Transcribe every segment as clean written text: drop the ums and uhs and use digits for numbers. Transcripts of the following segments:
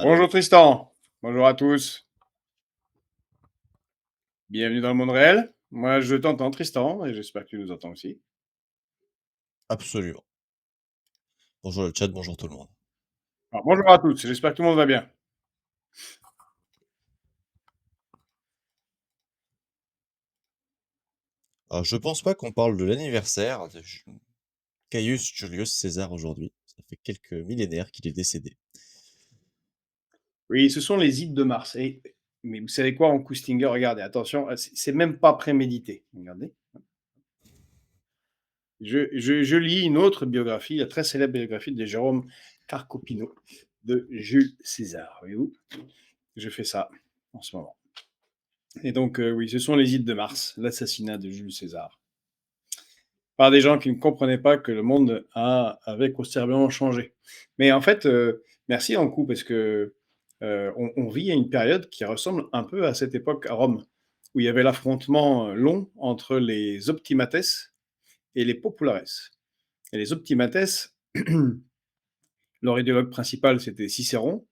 Alors, Bonjour Tristan, bonjour à tous, bienvenue dans le monde réel. Moi je t'entends Tristan et j'espère que tu nous entends aussi. absolument. Bonjour le chat, bonjour tout le monde. Alors, bonjour à tous, j'espère que tout le monde va bien. Alors, je pense pas qu'on parle de l'anniversaire de Caius Julius César aujourd'hui. Ça fait quelques millénaires qu'il est décédé. Oui, ce sont les ides de Mars. Mais vous savez quoi en Coustinger, regardez, attention, c'est même pas prémédité. Regardez. Je lis une autre biographie, la très célèbre biographie de Jérôme Carcopino de Jules César. Voyez-vous, je fais ça en ce moment. Et donc, oui, ce sont les ides de Mars, l'assassinat de Jules César, par des gens qui ne comprenaient pas que le monde avait considérablement changé. Mais en fait, merci en coup, parce que on vit à une période qui ressemble un peu à cette époque à Rome, où il y avait l'affrontement long entre les optimates et les populares. Et les optimates, leur idéologue principal, c'était Cicéron,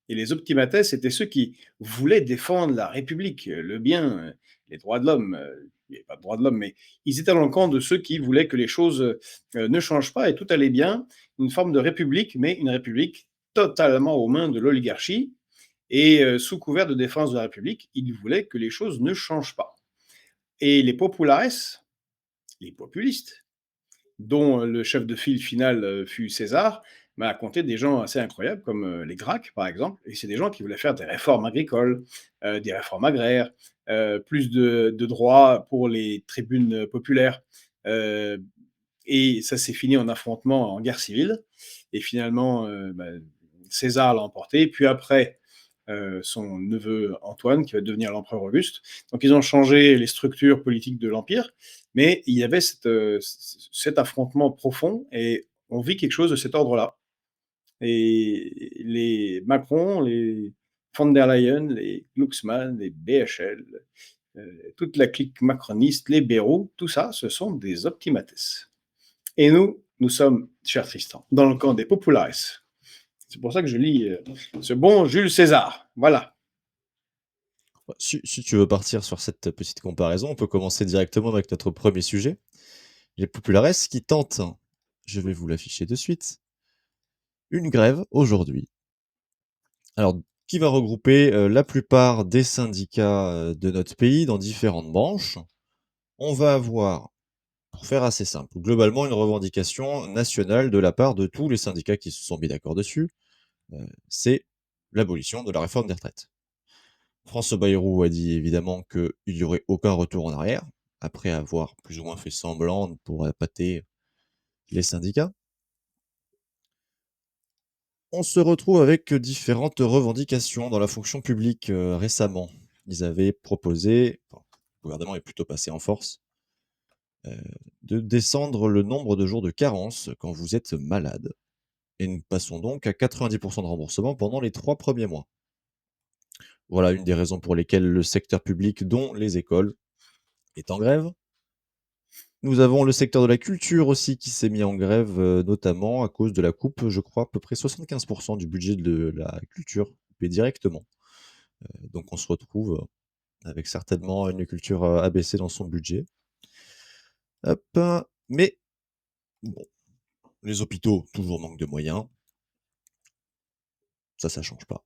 et les optimates, c'était ceux qui voulaient défendre la République, le bien, les droits de l'homme. Il n'y avait pas de droits de l'homme, mais ils étaient dans le camp de ceux qui voulaient que les choses ne changent pas et tout allait bien. Une forme de république, mais une république totalement aux mains de l'oligarchie. Et sous couvert de défense de la République, ils voulaient que les choses ne changent pas. Et les populares, les populistes, dont le chef de file final fut César, m'a compté des gens assez incroyables comme les Gracques, par exemple. Et c'est des gens qui voulaient faire des réformes agricoles, des réformes agraires, plus de droits pour les tribunes populaires. Euh, et ça s'est fini en affrontement, en guerre civile. Et finalement, César l'a emporté. Puis après, son neveu Antoine, qui va devenir l'empereur Auguste. Donc ils ont changé les structures politiques de l'Empire, mais il y avait cet affrontement profond et on vit quelque chose de cet ordre-là. Et les Macron, les von der Leyen, les Glucksmann, les BHL, toute la clique macroniste, les Bayrou, tout ça, ce sont des optimates. Et nous sommes, cher Tristan, dans le camp des populares. C'est pour ça que je lis ce bon Jules César. Voilà. Si tu veux partir sur cette petite comparaison, on peut commencer directement avec notre premier sujet. Les populares qui tentent, je vais vous l'afficher de suite, une grève aujourd'hui. Alors, qui va regrouper la plupart des syndicats de notre pays dans différentes branches. On va avoir, pour faire assez simple, globalement une revendication nationale de la part de tous les syndicats qui se sont mis d'accord dessus, c'est l'abolition de la réforme des retraites. François Bayrou a dit évidemment qu'il n'y aurait aucun retour en arrière, après avoir plus ou moins fait semblant pour appâter les syndicats. On se retrouve avec différentes revendications dans la fonction publique récemment. Ils avaient proposé, enfin, le gouvernement est plutôt passé en force, de descendre le nombre de jours de carence quand vous êtes malade. Et nous passons donc à 90% de remboursement pendant les 3 premiers mois. Voilà une des raisons pour lesquelles le secteur public, dont les écoles, est en grève. Nous avons le secteur de la culture aussi qui s'est mis en grève, notamment à cause de la coupe, je crois, à peu près 75% du budget de la culture coupé directement. Donc on se retrouve avec certainement une culture abaissée dans son budget. Hop, mais bon, les hôpitaux, toujours manque de moyens. Ça change pas.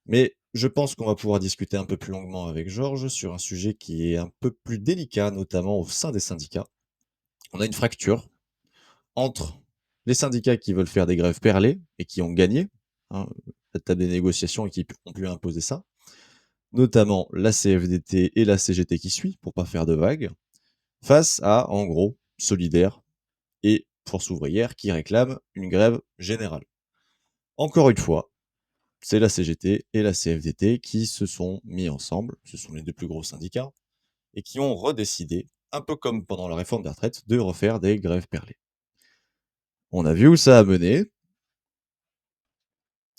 Mais je pense qu'on va pouvoir discuter un peu plus longuement avec Georges sur un sujet qui est un peu plus délicat, notamment au sein des syndicats. On a une fracture entre les syndicats qui veulent faire des grèves perlées et qui ont gagné, hein, la table des négociations et qui ont pu imposer ça, notamment la CFDT et la CGT qui suit, pour pas faire de vagues, face à, en gros, Solidaires et Force ouvrière qui réclament une grève générale. Encore une fois, c'est la CGT et la CFDT qui se sont mis ensemble, ce sont les deux plus gros syndicats, et qui ont redécidé, un peu comme pendant la réforme des retraites, de refaire des grèves perlées. On a vu où ça a mené.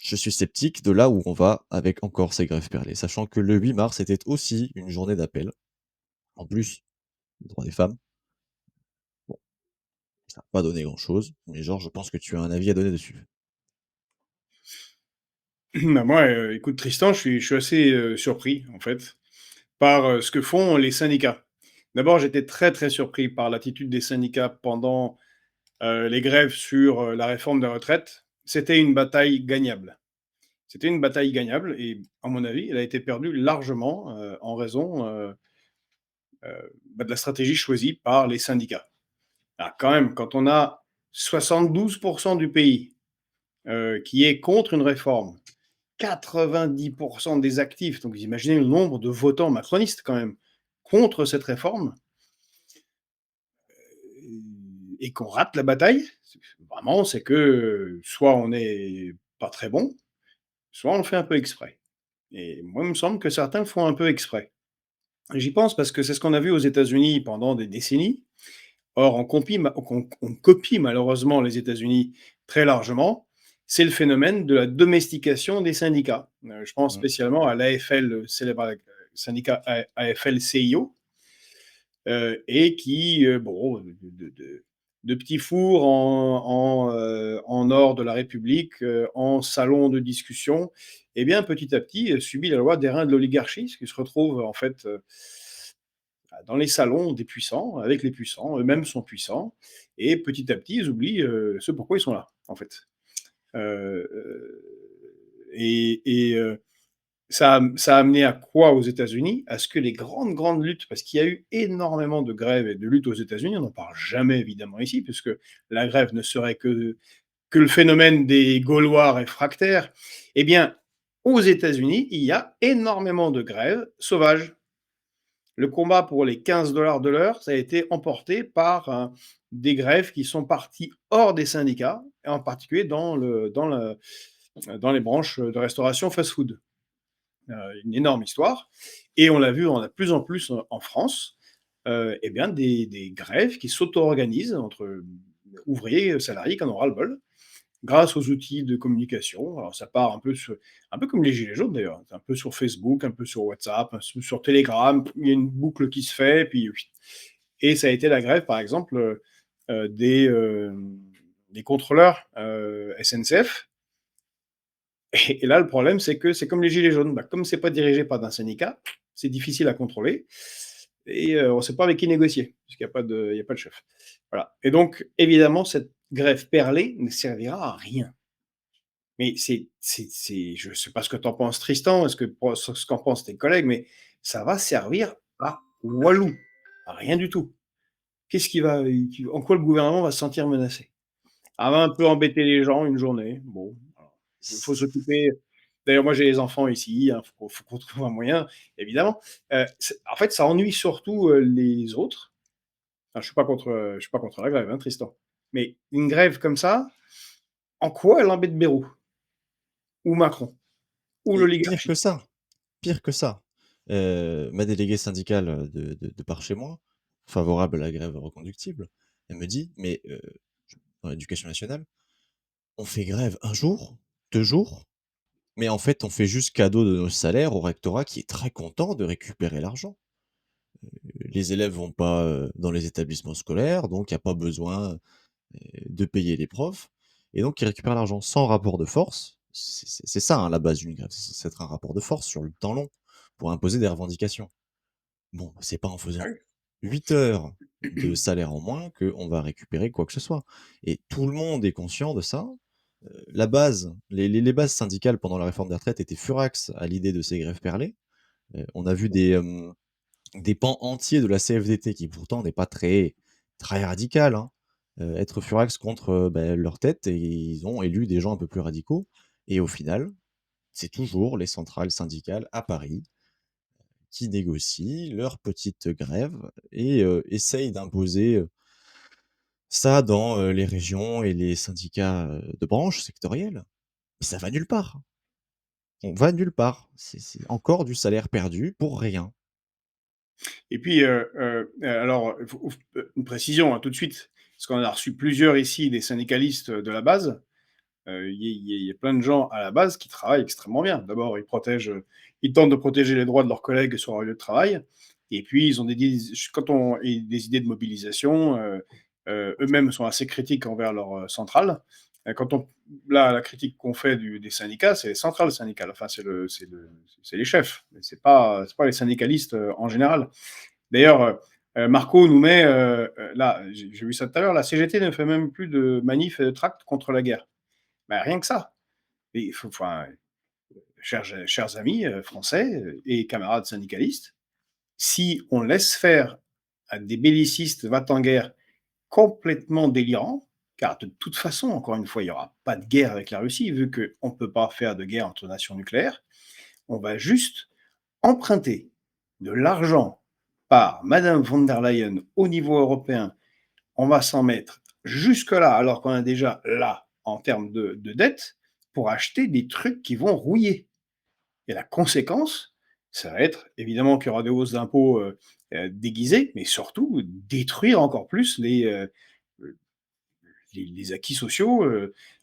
Je suis sceptique de là où on va avec encore ces grèves perlées, sachant que le 8 mars était aussi une journée d'appel. En plus, les droits des femmes. Bon, ça n'a pas donné grand-chose, mais genre, je pense que tu as un avis à donner dessus. Bah, moi, écoute Tristan, je suis assez, surpris en fait, par, ce que font les syndicats. D'abord, j'étais très, très surpris par l'attitude des syndicats pendant, les grèves sur, la réforme des retraites. C'était une bataille gagnable. C'était une bataille gagnable et à mon avis, elle a été perdue largement, en raison, de la stratégie choisie par les syndicats. Ah, quand même, quand on a 72 du pays, qui est contre une réforme, 90 des actifs, donc vous imaginez le nombre de votants macronistes quand même, contre cette réforme, et qu'on rate la bataille, vraiment, c'est que soit on n'est pas très bon, soit on le fait un peu exprès. Et moi, il me semble que certains le font un peu exprès. J'y pense parce que c'est ce qu'on a vu aux États-Unis pendant des décennies. Or, on copie malheureusement les États-Unis très largement. C'est le phénomène de la domestication des syndicats. Je pense Mmh. spécialement à l'AFL, le célèbre syndicat AFL-CIO, et qui, bon, de petits fours en or de la République, en salon de discussion, eh bien, petit à petit, subit la loi des reins de l'oligarchie, ce qui se retrouve en fait dans les salons des puissants, avec les puissants, eux-mêmes sont puissants, et petit à petit, ils oublient ce pourquoi ils sont là, en fait. Euh, et ça a amené à quoi aux États-Unis? À ce que les grandes, grandes luttes, parce qu'il y a eu énormément de grèves et de luttes aux États-Unis, on n'en parle jamais évidemment ici, puisque la grève ne serait que le phénomène des Gaulois réfractaires. Eh bien, aux États-Unis, il y a énormément de grèves sauvages. Le combat pour les 15 $ de l'heure, ça a été emporté par des grèves qui sont parties hors des syndicats, et en particulier dans les branches de restauration fast-food. Une énorme histoire. Et on l'a vu de plus en plus en France, eh bien des grèves qui s'auto-organisent entre ouvriers, salariés qui en ont ras-le-bol, grâce aux outils de communication. Alors ça part un peu comme les gilets jaunes d'ailleurs, un peu sur Facebook, un peu sur WhatsApp, un peu sur Telegram, il y a une boucle qui se fait, puis et ça a été la grève par exemple euh, des, euh, des contrôleurs SNCF. Et là, le problème, c'est que c'est comme les gilets jaunes. Bah, comme c'est pas dirigé par un syndicat, c'est difficile à contrôler et on ne sait pas avec qui négocier, puisqu'il n'y a, il y a pas de chef. Voilà. Et donc, évidemment, cette grève perlée ne servira à rien. Mais je ne sais pas ce que tu en penses, Tristan, ce qu'en pensent tes collègues, mais ça va servir à Walou, à rien du tout. En quoi le gouvernement va se sentir menacé? Ça va un peu embêter les gens une journée. Bon, il faut s'occuper. D'ailleurs, moi j'ai les enfants ici, il faut qu'on trouve un moyen, évidemment. En fait, ça ennuie surtout les autres. Enfin, je suis pas contre la grève, hein, Tristan. Mais une grève comme ça, en quoi elle embête Bayrou ou Macron ou Et l'oligarchie? pire que ça, ma déléguée syndicale, de par chez moi, favorable à la grève reconductible, elle me dit: «Mais, dans l'éducation nationale, on fait grève un jour, 2 jours, mais en fait, on fait juste cadeau de nos salaires au rectorat qui est très content de récupérer l'argent. Les élèves vont pas, dans les établissements scolaires, donc il y a pas besoin, de payer les profs et donc ils récupèrent l'argent sans rapport de force». C'est ça, hein, la base d'une grève, c'est censé être un rapport de force sur le temps long pour imposer des revendications. Bon, c'est pas en faisant 8 heures de salaire en moins qu'on va récupérer quoi que ce soit et tout le monde est conscient de ça. La base, les bases syndicales pendant la réforme des retraites étaient furax à l'idée de ces grèves perlées. On a vu des pans entiers de la CFDT qui pourtant n'est pas très radical, hein, être furax contre, leur tête et ils ont élu des gens un peu plus radicaux et au final, c'est toujours les centrales syndicales à Paris qui négocient leur petite grève et essayent d'imposer, ça dans, les régions et les syndicats, de branches sectorielles. Mais ça va nulle part. On va nulle part. C'est encore du salaire perdu pour rien. Et puis, alors, une précision hein, tout de suite, parce qu'on a reçu plusieurs ici des syndicalistes de la base. Il y a plein de gens à la base qui travaillent extrêmement bien. D'abord, ils tentent de protéger les droits de leurs collègues sur leur lieu de travail. Et puis, ils ont des idées de mobilisation. Eux-mêmes sont assez critiques envers leur centrale. Quand on là, la critique qu'on fait des syndicats, c'est les centrales syndicales. Enfin, c'est les chefs. C'est pas les syndicalistes en général. D'ailleurs, Marco nous met là, j'ai vu ça tout à l'heure, la CGT ne fait même plus de manifs et de tracts contre la guerre. Ben, rien que ça. Et il faut, enfin, chers amis français et camarades syndicalistes, si on laisse faire à des bellicistes va-t-en-guerre complètement délirants, car de toute façon, encore une fois, il n'y aura pas de guerre avec la Russie, vu qu'on ne peut pas faire de guerre entre nations nucléaires, on va juste emprunter de l'argent par Madame von der Leyen au niveau européen. On va s'en mettre jusque-là, alors qu'on a déjà là, en termes de dette, pour acheter des trucs qui vont rouiller. Et la conséquence, ça va être évidemment qu'il y aura des hausses d'impôts déguisées, mais surtout détruire encore plus les acquis sociaux,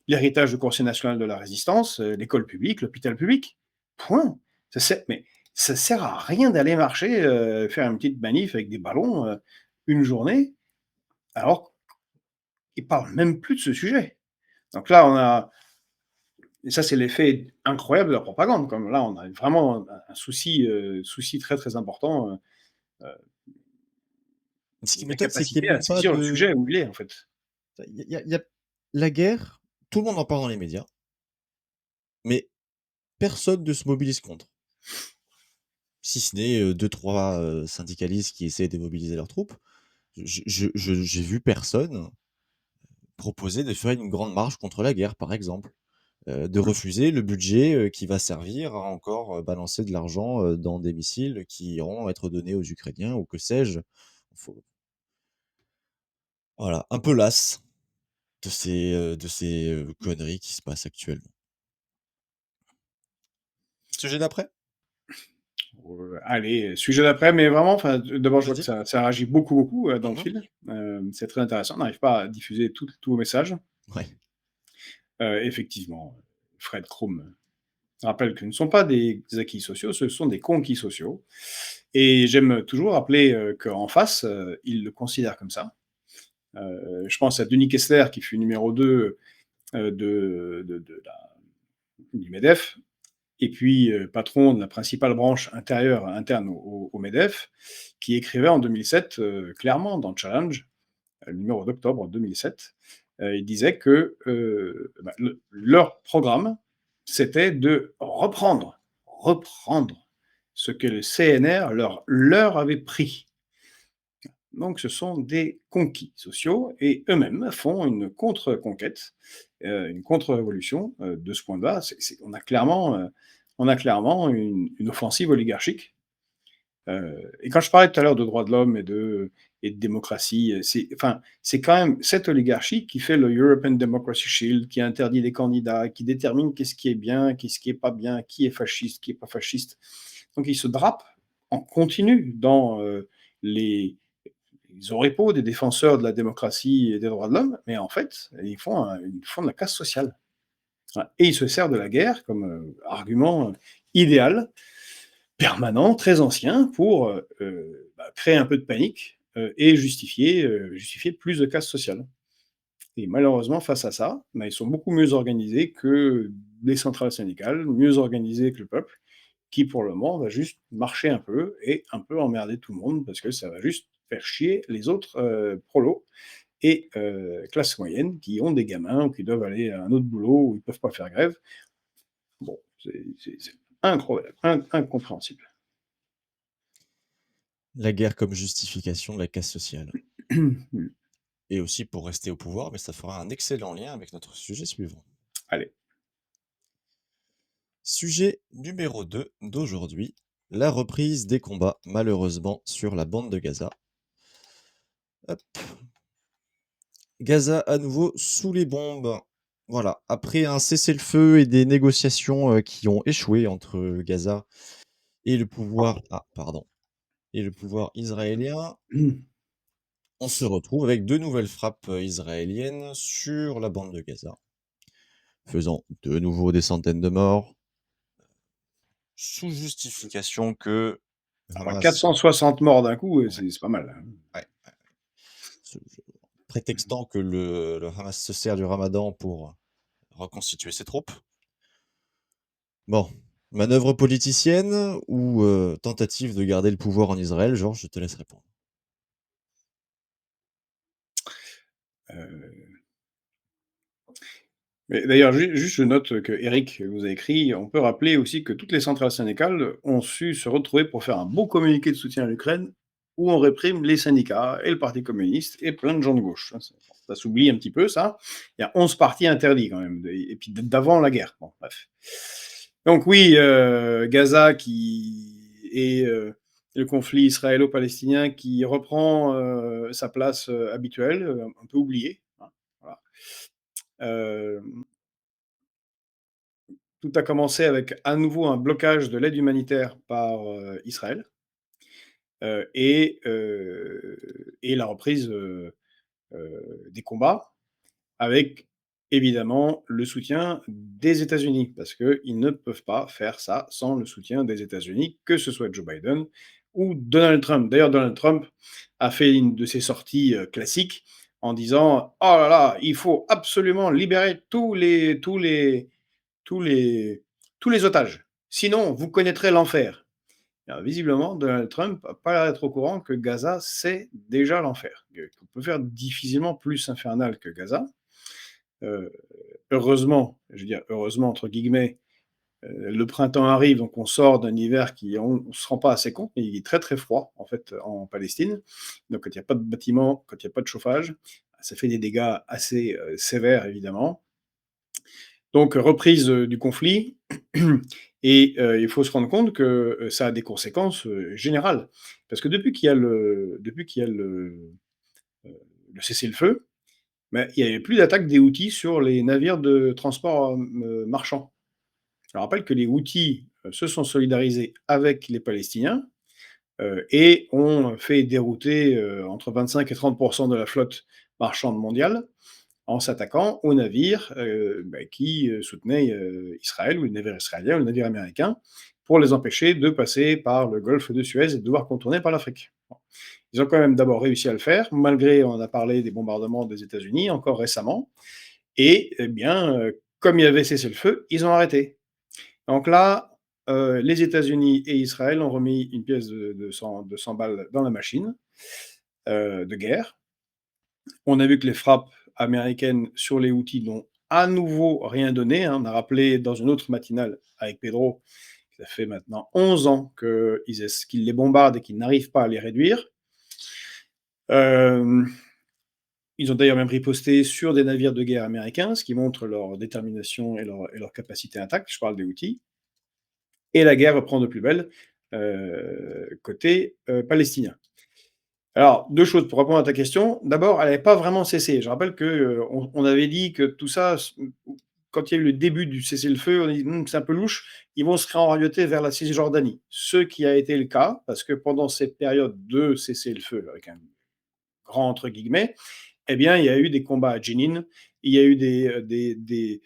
l'héritage du Conseil national de la résistance, l'école publique, l'hôpital public. Point. Mais ça sert à rien d'aller marcher, faire une petite manif avec des ballons une journée, alors qu'ils ne parlent même plus de ce sujet. Donc là, on a, et ça, c'est l'effet incroyable de la propagande. Comme là, on a vraiment un souci très très important, Ce qui m'étonne, c'est qu'il y ait l'incapacité à même pas saisir le de sujet où il est, en fait. il y a la guerre, tout le monde en parle dans les médias, mais personne ne se mobilise contre. Si ce n'est, 2-3, syndicalistes qui essaient de mobiliser leurs troupes. J'ai vu personne proposer de faire une grande marche contre la guerre, par exemple. De Mmh. refuser le budget, qui va servir à encore, balancer de l'argent, dans des missiles qui iront être donnés aux Ukrainiens ou que sais-je. Faut Voilà, un peu las de ces conneries qui se passent actuellement. Sujet d'après? Allez, sujet d'après, mais vraiment, enfin, d'abord, je vois que Vas-y. ça réagit beaucoup, beaucoup dans le Mmh. fil. C'est très intéressant. On n'arrive pas à diffuser tous vos messages. Ouais. Effectivement, Fred Krum rappelle que ce ne sont pas des acquis sociaux, ce sont des conquis sociaux. Et j'aime toujours rappeler qu'en face, ils le considèrent comme ça. Je pense à Denis Kessler, qui fut numéro 2 du MEDEF, et puis patron de la principale branche interne au MEDEF, qui écrivait en 2007, clairement dans Challenge, le numéro d'octobre 2007, il disait que leur programme, c'était de reprendre ce que le CNR leur avait pris. Donc ce sont des conquis sociaux et eux-mêmes font une contre-conquête, une contre-révolution de ce point de vue. On a clairement une offensive oligarchique. Et quand je parlais tout à l'heure de droits de l'homme et de démocratie, c'est quand même cette oligarchie qui fait le European Democracy Shield, qui interdit les candidats, qui détermine qu'est-ce qui est bien, qu'est-ce qui est pas bien, qui est fasciste, qui est pas fasciste. Donc ils se drapent en continu dans les oripeaux des défenseurs de la démocratie et des droits de l'homme, mais en fait, ils font de la casse sociale. Voilà. Et ils se servent de la guerre comme argument idéal, permanent, très ancien, pour créer un peu de panique et justifier plus de casse sociale. Et malheureusement, face à ça, ils sont beaucoup mieux organisés que les centrales syndicales, mieux organisés que le peuple, qui pour le moment va juste marcher un peu et un peu emmerder tout le monde parce que ça va juste faire chier les autres prolos et classes moyennes qui ont des gamins ou qui doivent aller à un autre boulot où ils ne peuvent pas faire grève. Bon, c'est incroyable, incompréhensible. La guerre comme justification de la casse sociale et aussi pour rester au pouvoir, mais ça fera un excellent lien avec notre sujet suivant. Allez. Sujet numéro 2 d'aujourd'hui, la reprise des combats, malheureusement, sur la bande de Gaza. Hop. Gaza à nouveau sous les bombes. Voilà, après un cessez-le-feu et des négociations, qui ont échoué entre Gaza et le pouvoir et le pouvoir israélien, on se retrouve avec de nouvelles frappes, israéliennes sur la bande de Gaza, faisant de nouveau des centaines de morts, sous justification que le Ah bah, Hamas 460 morts d'un coup, ouais, c'est pas mal, hein. ouais, se prétextant que le Hamas se sert du Ramadan pour reconstituer ses troupes. Bon, manœuvre politicienne ou tentative de garder le pouvoir en Israël? Georges, je te laisse répondre. Heu Mais d'ailleurs, juste je note que Eric vous a écrit: «On peut rappeler aussi que toutes les centrales syndicales ont su se retrouver pour faire un beau communiqué de soutien à l'Ukraine, où on réprime les syndicats et le parti communiste et plein de gens de gauche». Ça s'oublie un petit peu ça. Il y a 11 partis interdits quand même, et puis d'avant la guerre. Bon, bref. Donc oui, Gaza qui est, le conflit israélo-palestinien qui reprend, sa place, habituelle, un peu oubliée, hein, voilà. Hem Tout a commencé avec à nouveau un blocage de l'aide humanitaire par, Israël, et la reprise, des combats avec évidemment le soutien des États-Unis. Parce qu'ils ne peuvent pas faire ça sans le soutien des États-Unis, que ce soit Joe Biden ou Donald Trump. D'ailleurs, Donald Trump a fait une de ses sorties, classiques en disant: «Oh là là, il faut absolument libérer tous les, tous les otages. Sinon, vous connaîtrez l'enfer». Alors, visiblement, Donald Trump n'a pas l'air d'être au courant que Gaza, c'est déjà l'enfer. Qu'on peut faire difficilement plus infernal que Gaza. Euh, Heureusement, je veux dire heureusement entre guillemets, le printemps arrive, donc on sort d'un hiver qui, on ne se rend pas assez compte, mais il est très très froid en fait en Palestine. Donc quand il n'y a pas de bâtiment, quand il n'y a pas de chauffage, ça fait des dégâts assez sévères évidemment. Donc reprise, du conflit et il faut se rendre compte que, ça a des conséquences, générales. Parce que depuis qu'il y a le cessez-le-feu, bah, il y avait plus d'attaques des Houthis sur les navires de transport, marchands. Je rappelle que les Houthis, se sont solidarisés avec les Palestiniens, et ont fait dérouter, entre 25 et 30 de la flotte marchande mondiale en s'attaquant aux navires, qui, soutenaient, Israël, ou les navires israéliens ou les navires américains, pour les empêcher de passer par le golfe de Suez et de devoir contourner par l'Afrique. Bon. Ils ont quand même d'abord réussi à le faire, malgré, on a parlé des bombardements des États-Unis encore récemment, et eh bien, comme il y avait cessez-le-feu, ils ont arrêté. Donc là, les États-Unis et Israël ont remis une pièce de 100 balles dans la machine, de guerre. On a vu que les frappes américaines sur les Houthis n'ont à nouveau rien donné, hein. On a rappelé dans une autre matinale avec Pedro, que ça fait maintenant 11 ans qu'ils les bombardent et qu'ils n'arrivent pas à les réduire. Euh, Ils ont d'ailleurs même riposté sur des navires de guerre américains, ce qui montre leur détermination et leur capacité intacte. Je parle des Houthis. Et la guerre reprend de plus belle, côté palestinien. Alors, 2 choses pour répondre à ta question. D'abord, elle n'avait pas vraiment cessé. Je rappelle que, on avait dit que tout ça, quand il y a eu le début du cessez-le-feu, on a dit: C'est un peu louche, ils vont se réorienter vers la Cisjordanie». Ce qui a été le cas, parce que pendant cette période de cessez-le-feu, avec un grand entre guillemets, eh bien, il y a eu des combats à Jenin, il y a eu des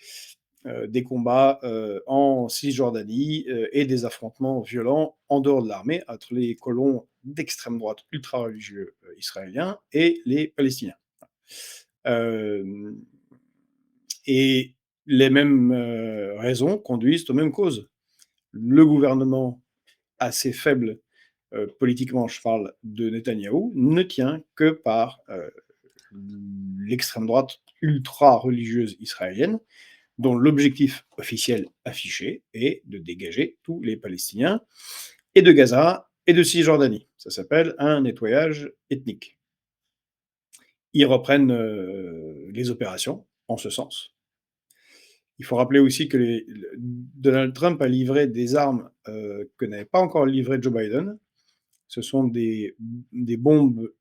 combats, en Cisjordanie, et des affrontements violents en dehors de l'armée entre les colons d'extrême droite ultra-religieux, israéliens et les Palestiniens. Hem Et les mêmes, raisons conduisent aux mêmes causes. Le gouvernement assez faible, politiquement, je parle de Netanyahou, ne tient que par, l'extrême droite ultra-religieuse israélienne, dont l'objectif officiel affiché est de dégager tous les Palestiniens, et de Gaza et de Cisjordanie. Ça s'appelle un nettoyage ethnique. Ils reprennent, les opérations en ce sens. Il faut rappeler aussi que Donald Trump a livré des armes, que n'avait pas encore livrées Joe Biden. Ce sont des bombes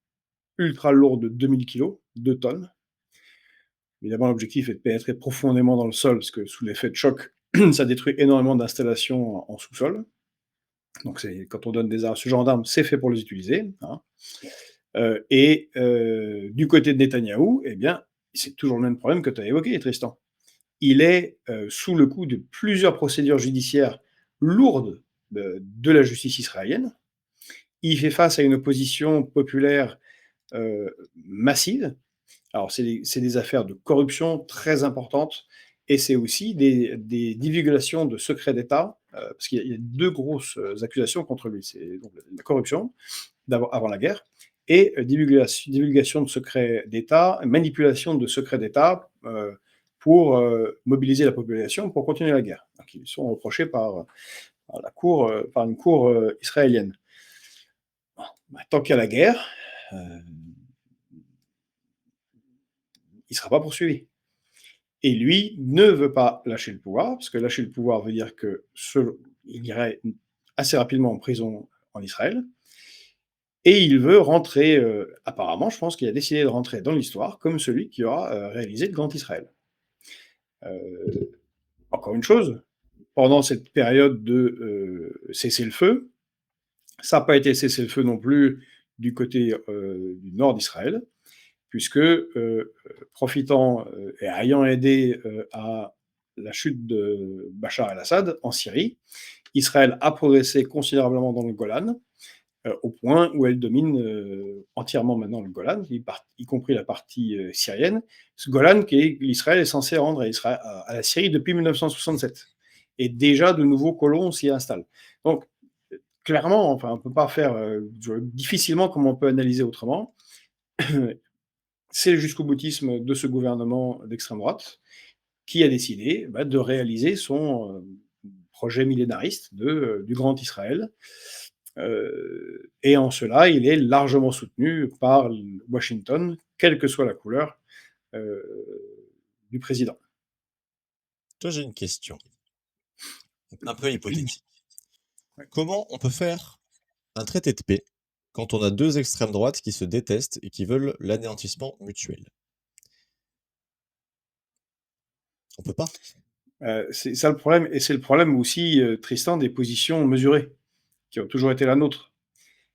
ultra lourdes de 2000 kilos, 2 tonnes. Évidemment, l'objectif est de pénétrer profondément dans le sol, parce que sous l'effet de choc, ça détruit énormément d'installations en sous-sol. Donc, quand on donne des armes, ce genre d'armes, c'est fait pour les utiliser, hein. Du côté de Netanyahou, eh bien, c'est toujours le même problème que tu as évoqué, Tristan. Il est sous le coup de plusieurs procédures judiciaires lourdes de la justice israélienne. Il fait face à une opposition populaire massive. Alors, c'est des affaires de corruption très importantes. et c'est aussi des divulgations de secrets d'État, parce qu'il y a 2 grosses, accusations contre lui. C'est donc la corruption avant la guerre et divulgation de secrets d'État, manipulation de secrets d'État, pour, mobiliser la population pour continuer la guerre. Donc ils sont reprochés par la cour, par une cour, israélienne. Bon, bah, tant qu'il y a la guerre, heu, il ne sera pas poursuivi. Et lui ne veut pas lâcher le pouvoir, parce que lâcher le pouvoir veut dire que il irait assez rapidement en prison en Israël. Et il veut rentrer, apparemment, je pense qu'il a décidé de rentrer dans l'histoire comme celui qui aura réalisé le Grand Israël. Euh, Encore une chose, pendant cette période de cessez-le-feu, ça n'a pas été cessez-le-feu non plus du côté du nord d'Israël, puisque profitant et ayant aidé à la chute de Bachar el-Assad en Syrie, Israël a progressé considérablement dans le Golan, au point où elle domine entièrement maintenant le Golan, y compris la partie syrienne. Ce Golan l'Israël est censé rendre à la Syrie depuis 1967. Et déjà, de nouveaux colons s'y installent. Donc, clairement, enfin, on ne peut pas faire difficilement comme on peut analyser autrement. C'est le jusqu'au boutisme de ce gouvernement d'extrême droite qui a décidé de réaliser son projet millénariste du Grand Israël. Et en cela, il est largement soutenu par Washington, quelle que soit la couleur du président. Toi, j'ai une question, un peu hypothétique. Comment on peut faire un traité de paix quand on a deux extrêmes droites qui se détestent et qui veulent l'anéantissement mutuel? On peut pas. C'est ça le problème, et c'est le problème aussi, Tristan, des positions mesurées, qui ont toujours été la nôtre.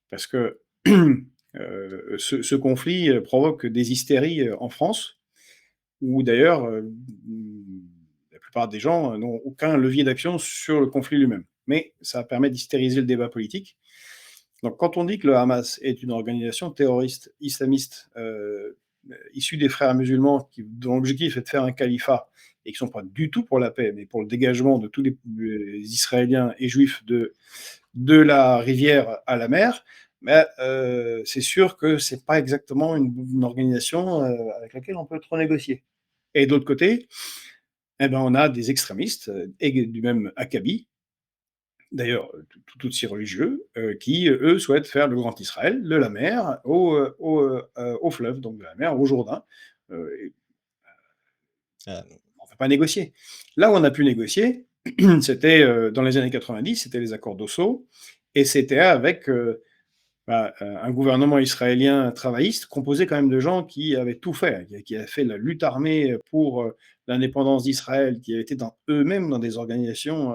Parce que ce conflit provoque des hystéries en France, où d'ailleurs la plupart des gens n'ont aucun levier d'action sur le conflit lui-même. Mais ça permet d'hystériser le débat politique. Donc quand on dit que le Hamas est une organisation terroriste islamiste issue des frères musulmans dont l'objectif est de faire un califat et qui ne sont pas du tout pour la paix, mais pour le dégagement de tous les Israéliens et Juifs de la rivière à la mer, mais c'est sûr que c'est pas exactement une organisation avec laquelle on peut trop négocier. Et d'autre côté, eh ben, on a des extrémistes, et du même acabit, d'ailleurs tout aussi religieux, qui, eux, souhaitent faire le Grand Israël de la mer au fleuve, donc de la mer au Jourdain. Et Ah, on ne peut pas négocier. Là où on a pu négocier, c'était dans les années 90, c'était les accords d'Oslo, et c'était avec un gouvernement israélien travailliste composé quand même de gens qui avaient tout fait, qui avaient fait la lutte armée pour l'indépendance d'Israël, qui avaient été eux-mêmes dans des organisations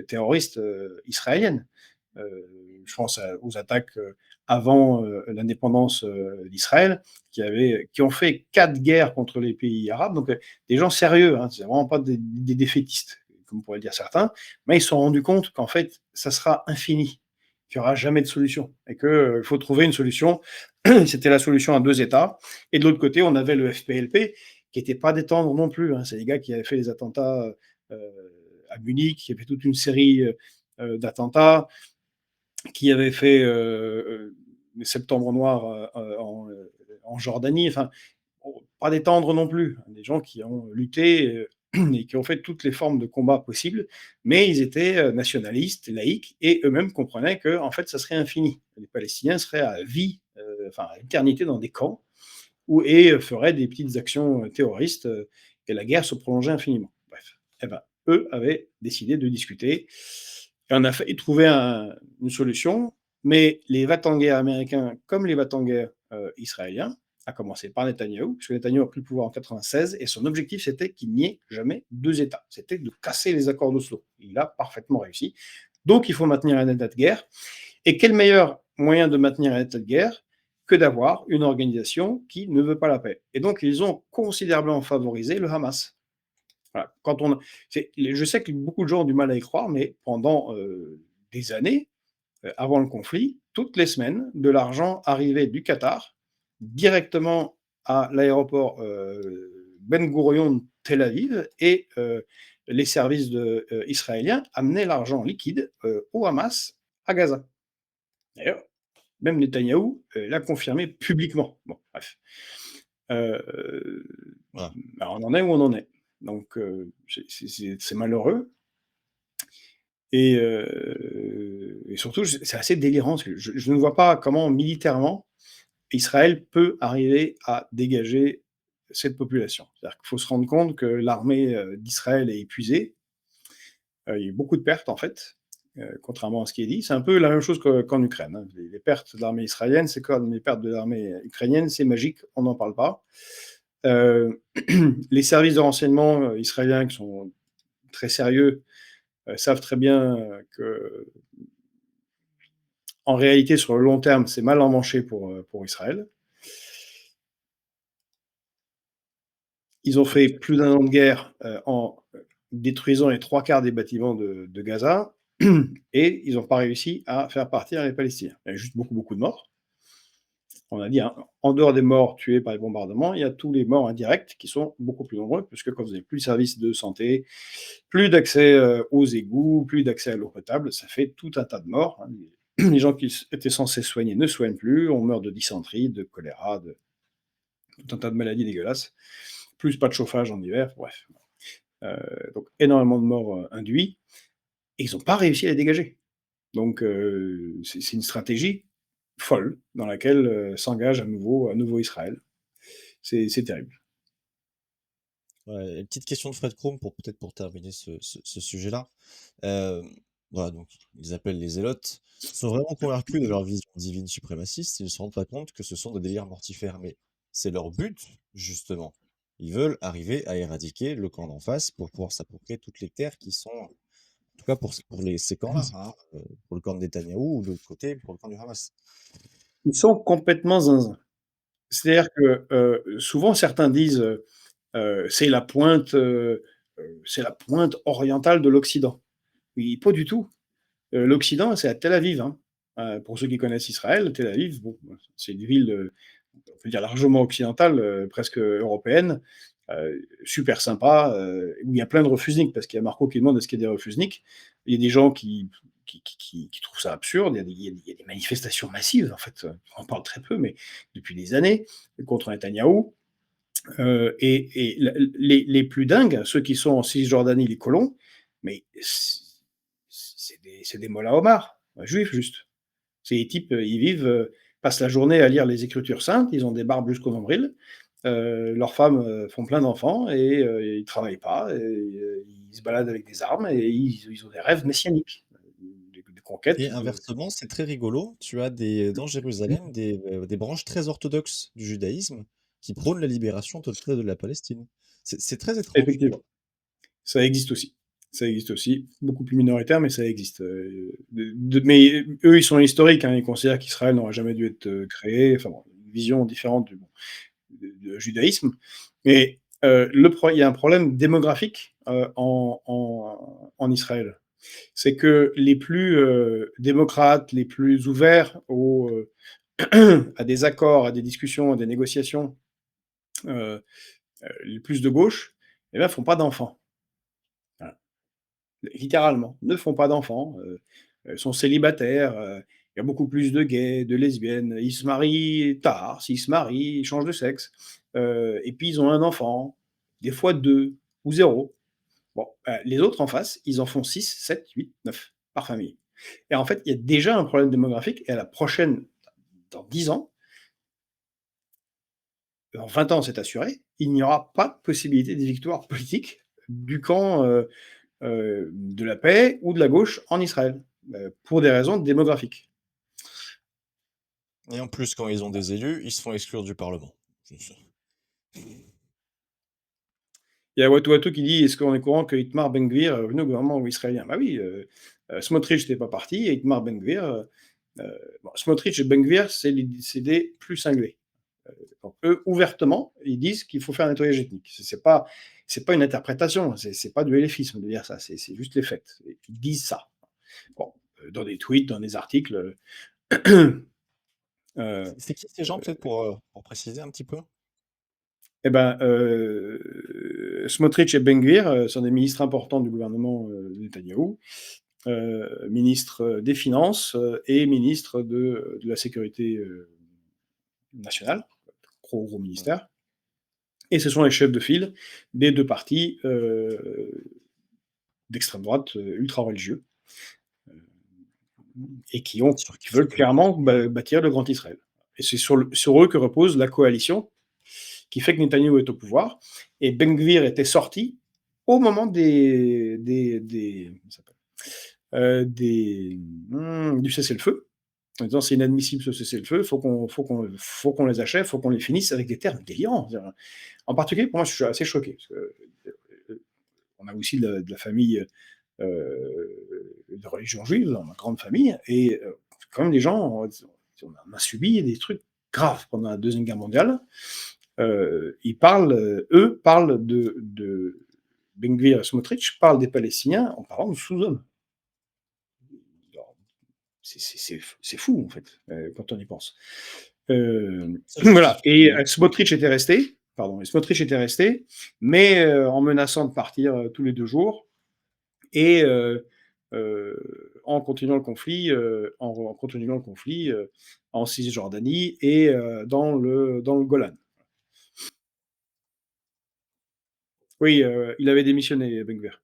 terroristes israéliennes. Euh, je pense aux attaques avant l'indépendance d'Israël, qui ont fait 4 guerres contre les pays arabes, donc des gens sérieux, hein, c'est vraiment pas des défaitistes, comme pourraient dire certains, mais ils se sont rendus compte qu'en fait, ça sera infini, qu'il n'y aura jamais de solution et qu'il faut trouver une solution. C'était la solution à 2 États. Et de l'autre côté, on avait le FPLP qui n'était pas détendre non plus, hein. C'est les gars qui avaient fait les attentats à Munich, qui avaient fait toute une série d'attentats, qui avaient fait les Septembre Noirs en Jordanie. Enfin, pas détendre non plus. Des gens qui ont lutté et qui ont fait toutes les formes de combat possibles, mais ils étaient nationalistes, laïcs, et eux-mêmes comprenaient que, en fait, ça serait infini. Les Palestiniens seraient à vie, enfin à éternité dans des camps, et feraient des petites actions terroristes, et la guerre se prolongeait infiniment. Bref, eh ben, eux avaient décidé de discuter, et on a failli trouver une solution, mais les va-t-en-guerre américains, comme les va-t-en-guerre israéliens, à commencer par Netanyahou, puisque Netanyahou a pris le pouvoir en 96, et son objectif, c'était qu'il n'y ait jamais 2 États. C'était de casser les accords d'Oslo. Il a parfaitement réussi. Donc, il faut maintenir un état de guerre. Et quel meilleur moyen de maintenir un état de guerre que d'avoir une organisation qui ne veut pas la paix? Et donc, ils ont considérablement favorisé le Hamas. Voilà. Je sais que beaucoup de gens ont du mal à y croire, mais pendant des années, avant le conflit, toutes les semaines, de l'argent arrivait du Qatar directement à l'aéroport Ben Gourion de Tel Aviv et les services israéliens amenaient l'argent liquide au Hamas à Gaza. D'ailleurs, même Netanyahou l'a confirmé publiquement. Bon, bref. Euh, Voilà. Alors on en est où on en est. Donc c'est malheureux. Et surtout, c'est assez délirant. Parce que je ne vois pas comment militairement Israël peut arriver à dégager cette population. C'est-à-dire qu'il faut se rendre compte que l'armée d'Israël est épuisée. Il y a eu beaucoup de pertes, en fait, contrairement à ce qui est dit. C'est un peu la même chose qu'en Ukraine. Hein. Les pertes de l'armée israélienne, c'est comme les pertes de l'armée ukrainienne, c'est magique, on n'en parle pas. Euh, les services de renseignement israéliens, qui sont très sérieux, savent très bien que, en réalité, sur le long terme, c'est mal emmanché pour Israël. Ils ont fait plus d'un an de guerre en détruisant les trois quarts des bâtiments de Gaza et ils n'ont pas réussi à faire partir les Palestiniens. Il y a juste beaucoup, beaucoup de morts. On a dit, hein, en dehors des morts tués par les bombardements, il y a tous les morts indirects qui sont beaucoup plus nombreux, puisque quand vous n'avez plus de services de santé, plus d'accès aux égouts, plus d'accès à l'eau potable, ça fait tout un tas de morts. Hein. Les gens qui étaient censés soigner ne soignent plus, on meurt de dysenterie, de choléra, de tout un tas de maladies dégueulasses, plus pas de chauffage en hiver, bref. Donc énormément de morts induits, et ils n'ont pas réussi à les dégager. Donc c'est une stratégie folle dans laquelle s'engage à nouveau Israël. C'est terrible. Ouais, une petite question de Fred Chrome peut-être pour terminer ce sujet-là. Euh, voilà, donc ils appellent les zélotes, sont vraiment convaincus de leur vision divine suprémaciste, ils ne se rendent pas compte que ce sont des délires mortifères, mais c'est leur but, justement. Ils veulent arriver à éradiquer le camp d'en face pour pouvoir s'approprier toutes les terres qui sont, en tout cas ces camps-là, hein, pour le camp de Netanyahou ou de l'autre côté, pour le camp du Hamas. Ils sont complètement zinzin. C'est-à-dire que souvent certains disent c'est la pointe orientale de l'Occident. Oui, pas du tout. L'Occident, c'est à Tel Aviv. Hein. Pour ceux qui connaissent Israël, Tel Aviv, bon, c'est une ville, on peut dire largement occidentale, presque européenne, super sympa, où il y a plein de refusniks, parce qu'il y a Marco qui demande est-ce qu'il y a des refusniks. Il y a des gens qui trouvent ça absurde. Il y a des manifestations massives, en fait, on en parle très peu, mais depuis des années, contre Netanyahou. Et les plus dingues, ceux qui sont en Cisjordanie, les colons, mais c'est des mollahs Omar, juifs juste. Ces types, ils vivent, passent la journée à lire les Écritures saintes, ils ont des barbes jusqu'au nombril, leurs femmes font plein d'enfants et ils travaillent pas, et, ils se baladent avec des armes et ils ont des rêves messianiques, des conquêtes Et inversement, c'est très rigolo, tu as dans Jérusalem des branches très orthodoxes du judaïsme qui prônent la libération totale de la Palestine. C'est très étrange. Effectivement, ça existe aussi. Ça existe aussi, beaucoup plus minoritaire, mais ça existe. Mais eux, ils sont historiques, hein, ils considèrent qu'Israël n'aurait jamais dû être créé. Enfin bon, une vision différente du judaïsme. Mais il y a un problème démographique en Israël. C'est que les plus démocrates, les plus ouverts à des accords, à des discussions, à des négociations, euh, les plus de gauche, eh ben, font pas d'enfants. Voilà. Littéralement, ne font pas d'enfants, sont célibataires. Il y a beaucoup plus de gays, de lesbiennes. Ils se marient tard. S'ils se marient, ils changent de sexe. Et puis ils ont un enfant, des fois deux ou zéro. Bon, les autres en face, ils en font 6, 7, 8, 9 par famille. Et en fait, il y a déjà un problème démographique. Et à la prochaine, dans 10 ans, dans 20 ans, c'est assuré, il n'y aura pas de possibilité de victoire politique du camp de la paix ou de la gauche en Israël, pour des raisons démographiques. Et en plus, quand ils ont des élus, ils se font exclure du Parlement. Il y a Watu Watu qui dit est-ce qu'on est courant que Itmar Ben-Gvir est revenu au gouvernement israélien? Bah oui, Smotrich n'était pas parti et Itmar Ben-Gvir. Bon, Smotrich et Ben-Gvir, c'est des plus cinglés. Donc, eux, ouvertement, ils disent qu'il faut faire un nettoyage ethnique. C'est pas une interprétation, c'est pas du éléphisme de dire ça, c'est juste les faits. Ils disent ça. Bon, dans des tweets, dans des articles. C'est qui ces gens, peut-être pour préciser un petit peu? Et ben, Smotrich et Ben Gvir, sont des ministres importants du gouvernement, de Netanyahou, ministre des Finances, et ministre de la Sécurité, nationale, gros Mmh. ministère. Et ce sont les chefs de file des 2 partis, d'extrême droite, ultra-religieux, et Sur qui qui veulent s'appuie clairement bâtir le Grand Israël. Et c'est sur eux que repose la coalition qui fait que Netanyahou est au pouvoir. Et Ben Gvir était sorti au moment comment ça s'appelle du cessez-le-feu, en disant c'est inadmissible ce cessez-le-feu, faut qu'on les achève, faut qu'on les finisse avec des termes délirants. En particulier, pour moi, je suis assez choqué parce que on a aussi de la famille de religion juive dans ma grande famille, et quand même des gens, on a subi des trucs graves pendant la Deuxième Guerre mondiale. Ils parlent, eux parlent de Ben Gvir et Smotrich parlent des Palestiniens en parlant de sous-hommes. C'est fou, en fait, quand on y pense. Ça Voilà, justifie et Smotrich était resté, mais en menaçant de partir tous les 2 jours, et en continuant le conflit en Cisjordanie et dans le Golan. Oui, il avait démissionné, Ben Gvir.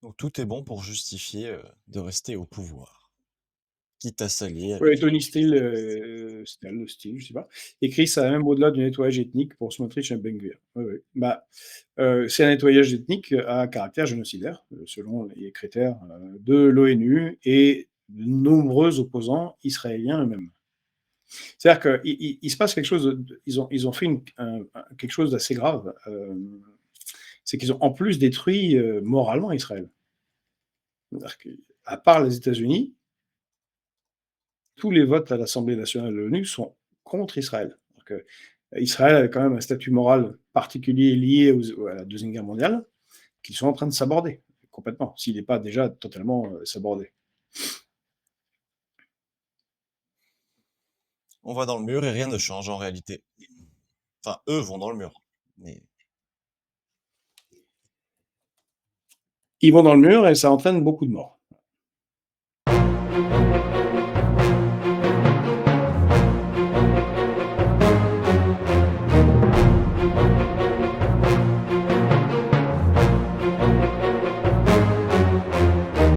donc tout est bon pour justifier, de rester au pouvoir, quitte à s'allier Oui, avec Tony les Steele, Palestiniens. Steele, je sais pas, écrit ça va même au-delà du nettoyage ethnique pour Smotrich et Ben Gvir. Oui, oui. Bah, c'est un nettoyage ethnique à caractère génocidaire, selon les critères de l'ONU et de nombreux opposants israéliens eux-mêmes. C'est-à-dire qu'il se passe quelque chose, ils ont fait quelque chose d'assez grave. C'est qu'ils ont en plus détruit moralement Israël. C'est-à-dire qu'à part les États-Unis, tous les votes à l'Assemblée nationale de l'ONU sont contre Israël. Donc, Israël avait quand même un statut moral particulier lié à la Deuxième Guerre mondiale, qu'ils sont en train de s'aborder complètement, s'il n'est pas déjà totalement sabordé. On va dans le mur et rien ne change en réalité. Enfin, eux vont dans le mur, mais Ils vont dans le mur et ça entraîne beaucoup de morts.